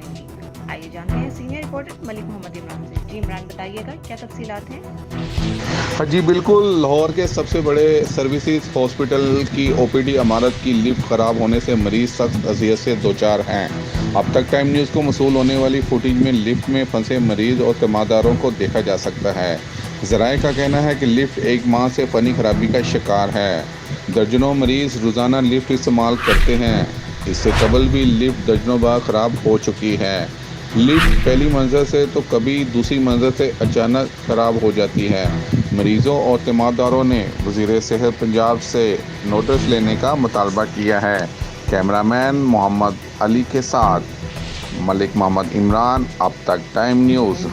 बनेंगी। आइए जानते हैं सीनियर रिपोर्टर मलिक मोहम्मद इमरान से। जी इमरान, बताइएगा क्या तफसीलात हैं? हाँ जी, बिल्कुल। लाहौर के सबसे बड़े सर्विसेज हॉस्पिटल की ओपीडी इमारत की लिफ्ट ख़राब होने से मरीज सख्त अजियत से दो चार हैं। अब तक टाइम न्यूज़ को मसूल होने वाली फुटेज में लिफ्ट में फंसे मरीज और तीमारदारों को देखा जा सकता है। ज़राए का कहना है कि लिफ्ट एक माह से फ़नी खराबी का शिकार है। दर्जनों मरीज रोज़ाना लिफ्ट इस्तेमाल करते हैं। इससे कबल भी लिफ्ट दर्जनों बार ख़राब हो चुकी है। लिफ्ट पहली मंजिल से तो कभी दूसरी मंजिल से अचानक ख़राब हो जाती है। मरीजों और तीमारदारों ने वज़ीर सेहत पंजाब से नोटिस लेने का मुतालबा किया है। कैमरामैन मोहम्मद अली के साथ मलिक मोहम्मद इमरान, अब तक टाइम न्यूज़।